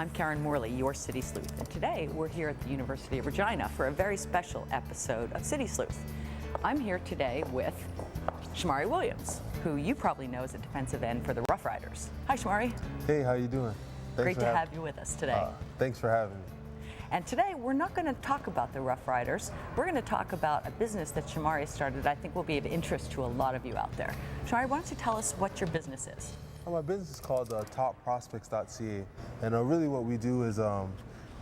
I'm Karen Morley, your City Sleuth, and today we're here at the University of Regina for a very special episode of City Sleuth. I'm here today with Shomari Williams, who you probably know as a defensive end for the Roughriders. Hi, Shomari. Hey, how you doing? Great to have you with us today. Thanks for having me. And today we're not going to talk about the Roughriders. We're going to talk about a business that Shomari started that I think will be of interest to a lot of you out there. Shomari, why don't you tell us what your business is? My business is called topprospects.VOB, and really what we do is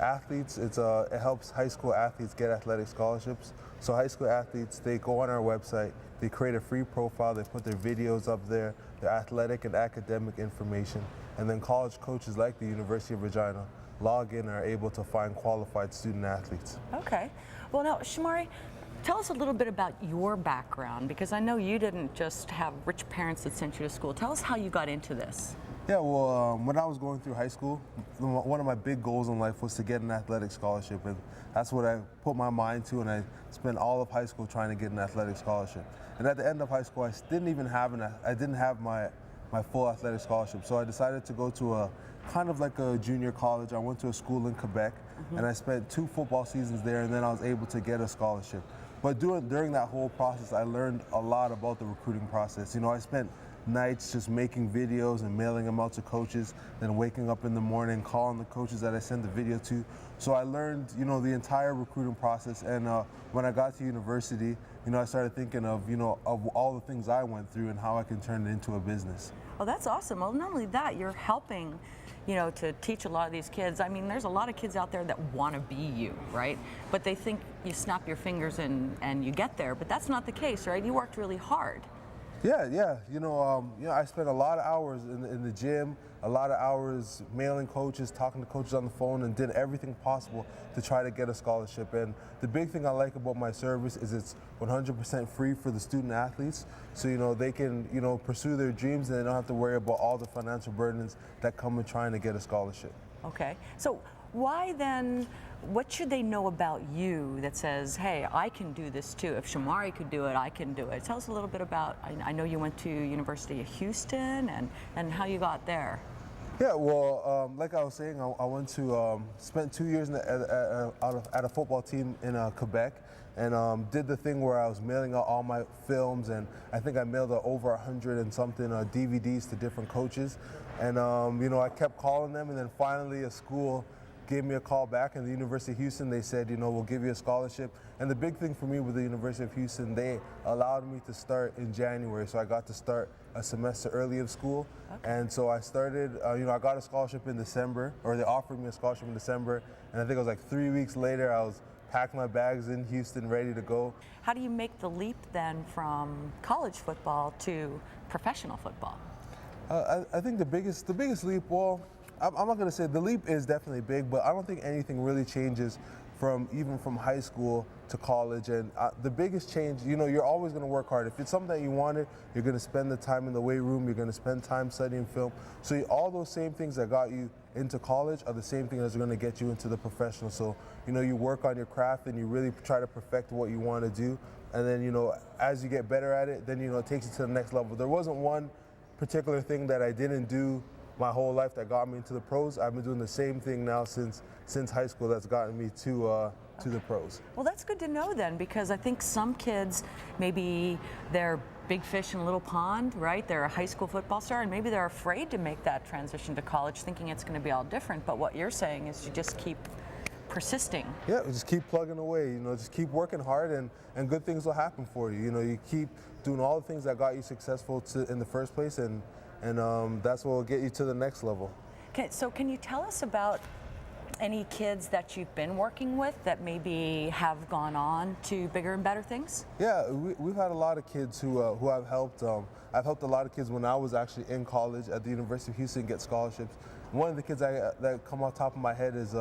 athletes. It helps high school athletes get athletic scholarships. So high school athletes, they go on our website, they create a free profile, they put their videos up there, their athletic and academic information, and then college coaches like the University of Regina log in and are able to find qualified student athletes. Okay. Well, now, Shomari, tell us a little bit about your background, because I know you didn't just have rich parents that sent you to school. Tell us how you got into this. Yeah, well, when I was going through high school, one of my big goals in life was to get an athletic scholarship, and that's what I put my mind to, and I spent all of high school trying to get an athletic scholarship. And at the end of high school, I didn't have my full athletic scholarship, so I decided to go to a kind of like a junior college. I went to a school in Quebec, and I spent 2 football seasons there, and then I was able to get a scholarship. But during that whole process, I learned a lot about the recruiting process. You know, I spent nights just making videos and mailing them out to coaches, then waking up in the morning, calling the coaches that I sent the video to. So I learned, you know, the entire recruiting process. And when I got to university, you know, I started thinking of, you know, of all the things I went through and how I can turn it into a business. Well, that's awesome. Well, not only that, you're helping, you know, to teach a lot of these kids. I mean, there's a lot of kids out there that want to be you, right? But they think you snap your fingers and you get there, but that's not the case, right? You worked really hard. Yeah. You know, I spent a lot of hours in the gym, a lot of hours mailing coaches, talking to coaches on the phone, and did everything possible to try to get a scholarship. And the big thing I like about my service is it's 100% free for the student athletes. So, you know, they can, you know, pursue their dreams and they don't have to worry about all the financial burdens that come with trying to get a scholarship. Okay. So why then, what should they know about you that says, hey, I can do this too? If Shomari could do it, I can do it. Tell us a little bit about, I know you went to University of Houston and how you got there. Yeah, well, like I was saying, I went to, spent 2 years at a football team in Quebec, and did the thing where I was mailing out all my films, and I think I mailed over 100 and something DVDs to different coaches. And, you know, I kept calling them, and then finally a school gave me a call back, and the University of Houston, they said, you know, we'll give you a scholarship. And the big thing for me with the University of Houston, they allowed me to start in January, so I got to start a semester early of school. Okay. And so I started, you know, I got a scholarship in December, or they offered me a scholarship in December, and I think it was like 3 weeks later, I was packing my bags in Houston, ready to go. How do you make the leap then from college football to professional football? I think the biggest leap, well, I'm not going to say the leap is definitely big, but I don't think anything really changes even from high school to college. And the biggest change, you know, you're always going to work hard. If it's something that you wanted, you're going to spend the time in the weight room, you're going to spend time studying film. So all those same things that got you into college are the same thing that's going to get you into the professional. So, you know, you work on your craft and you really try to perfect what you want to do. And then, you know, as you get better at it, then, you know, it takes you to the next level. There wasn't one particular thing that I didn't do my whole life that got me into the pros. I've been doing the same thing now since high school that's gotten me to the pros. Well, that's good to know then, because I think some kids, maybe they're big fish in a little pond, right? They're a high school football star, and maybe they're afraid to make that transition to college, thinking it's going to be all different. But what you're saying is you just keep persisting. Yeah, just keep plugging away, you know, just keep working hard, and good things will happen for you. You know, you keep doing all the things that got you successful in the first place, and that's what will get you to the next level. Okay, so can you tell us about any kids that you've been working with that maybe have gone on to bigger and better things? Yeah, we've had a lot of kids who I've helped. I've helped a lot of kids when I was actually in college at the University of Houston get scholarships. One of the kids that come off the top of my head is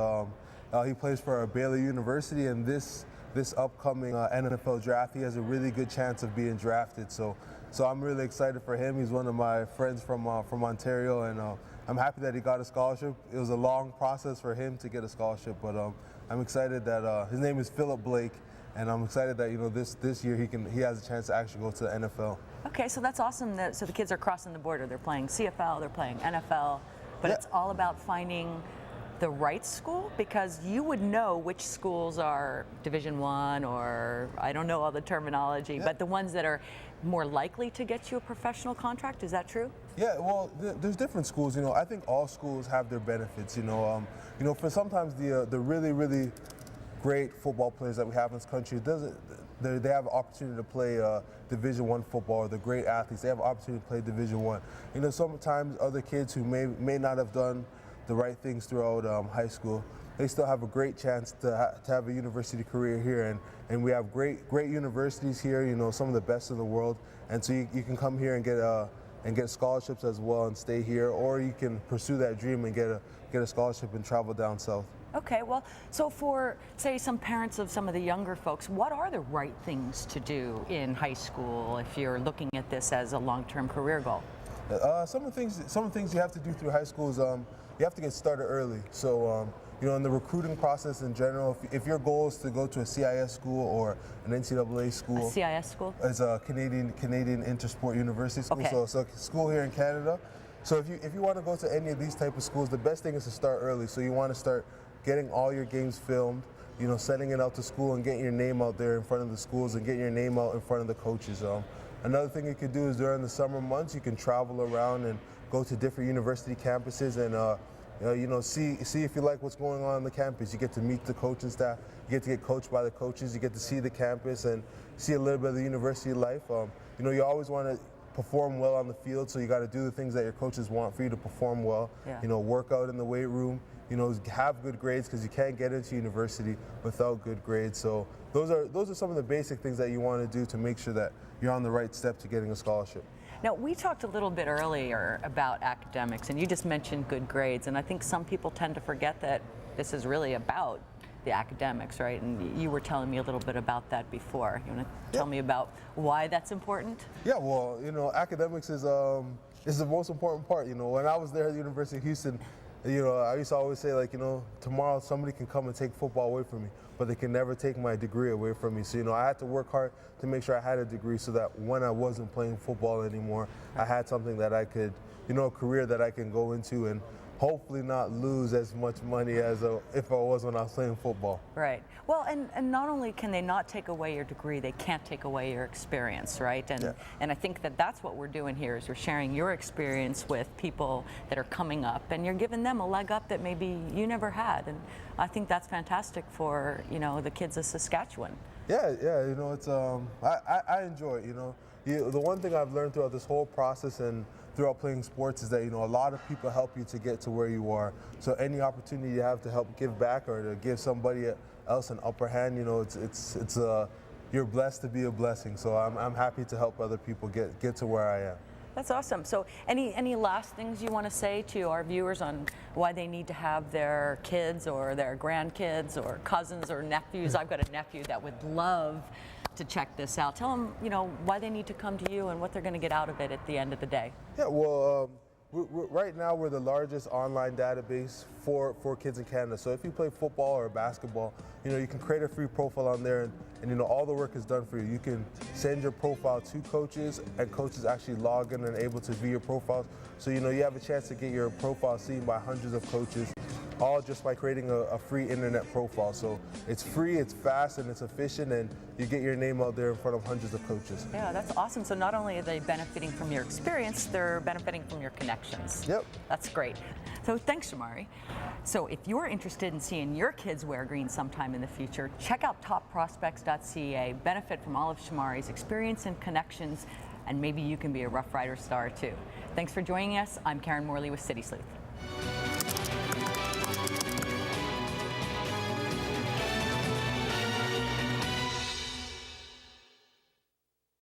he plays for Baylor University, and this upcoming NFL draft, he has a really good chance of being drafted. So I'm really excited for him. He's one of my friends from Ontario, and I'm happy that he got a scholarship. It was a long process for him to get a scholarship, but I'm excited that his name is Philip Blake, and I'm excited that, you know, this year he has a chance to actually go to the NFL. Okay, so that's awesome. So the kids are crossing the border. They're playing CFL, they're playing NFL, but it's all about finding the right school? Because you would know which schools are Division I, or I don't know all the terminology, but the ones that are more likely to get you a professional contract. Is that true? Yeah, well, there's different schools. You know, I think all schools have their benefits. You know, for sometimes the really great football players that we have in this country, they have an opportunity to play Division I football. Or the great athletes, they have an opportunity to play Division I. You know, sometimes other kids who may not have done the right things throughout high school, they still have a great chance to have a university career here, and we have great universities here. You know, some of the best in the world, and so you can come here and get scholarships as well and stay here, or you can pursue that dream and get a scholarship and travel down south. Okay, well, so for, say, some parents of some of the younger folks, what are the right things to do in high school if you're looking at this as a long-term career goal? Some of the things you have to do through high school is you have to get started early. So you know, in the recruiting process in general, if your goal is to go to a CIS school or an NCAA school. A CIS school? It's a Canadian Intersport University school. Okay. So it's a school here in Canada. So if you want to go to any of these type of schools, the best thing is to start early. So you want to start getting all your games filmed, you know, sending it out to school and getting your name out there in front of the schools and getting your name out in front of the coaches. Another thing you can do is during the summer months, you can travel around and go to different university campuses and you know, see if you like what's going on the campus. You get to meet the coaching staff, you get to get coached by the coaches, you get to see the campus and see a little bit of the university life. You know, you always want to perform well on the field, so you got to do the things that your coaches want for you to perform well. Yeah. You know, work out in the weight room, you know, have good grades, because you can't get into university without good grades. So those are some of the basic things that you want to do to make sure that you're on the right step to getting a scholarship. Now, we talked a little bit earlier about academics, and you just mentioned good grades, and I think some people tend to forget that this is really about the academics, right? And you were telling me a little bit about that before. You want to tell me about why that's important? Yeah, well, you know, academics is the most important part. You know, when I was there at the University of Houston, you know, I used to always say, like, you know, tomorrow somebody can come and take football away from me, but they can never take my degree away from me. So, you know, I had to work hard to make sure I had a degree so that when I wasn't playing football anymore, I had something that I could, you know, a career that I can go into and hopefully not lose as much money as if I was when I was playing football. Right. Well, and not only can they not take away your degree, they can't take away your experience, right? And I think that that's what we're doing here, is we're sharing your experience with people that are coming up, and you're giving them a leg up that maybe you never had. And I think that's fantastic for, you know, the kids of Saskatchewan. Yeah, you know, it's I enjoy it. You know, the one thing I've learned throughout this whole process and throughout playing sports is that, you know, a lot of people help you to get to where you are. So any opportunity you have to help give back or to give somebody else an upper hand, you know, it's you're blessed to be a blessing. So I'm happy to help other people get to where I am. That's awesome. So any last things you want to say to our viewers on why they need to have their kids or their grandkids or cousins or nephews? I've got a nephew that would love to check this out. Tell them, you know, why they need to come to you and what they're going to get out of it at the end of the day. Yeah, well, right now we're the largest online database for kids in Canada. So if you play football or basketball, you know, you can create a free profile on there, and you know, all the work is done for you. You can send your profile to coaches, and coaches actually log in and able to view your profiles. So, you know, you have a chance to get your profile seen by hundreds of coaches, all just by creating a free internet profile. So it's free, it's fast, and it's efficient, and you get your name out there in front of hundreds of coaches. Yeah, that's awesome. So not only are they benefiting from your experience, they're benefiting from your connections. Yep. That's great. So thanks, Shomari. So if you're interested in seeing your kids wear green sometime in the future, check out topprospects.VOB. Benefit from all of Shomari's experience and connections, and maybe you can be a Rough Rider star too. Thanks for joining us. I'm Karen Morley with City Sleuth.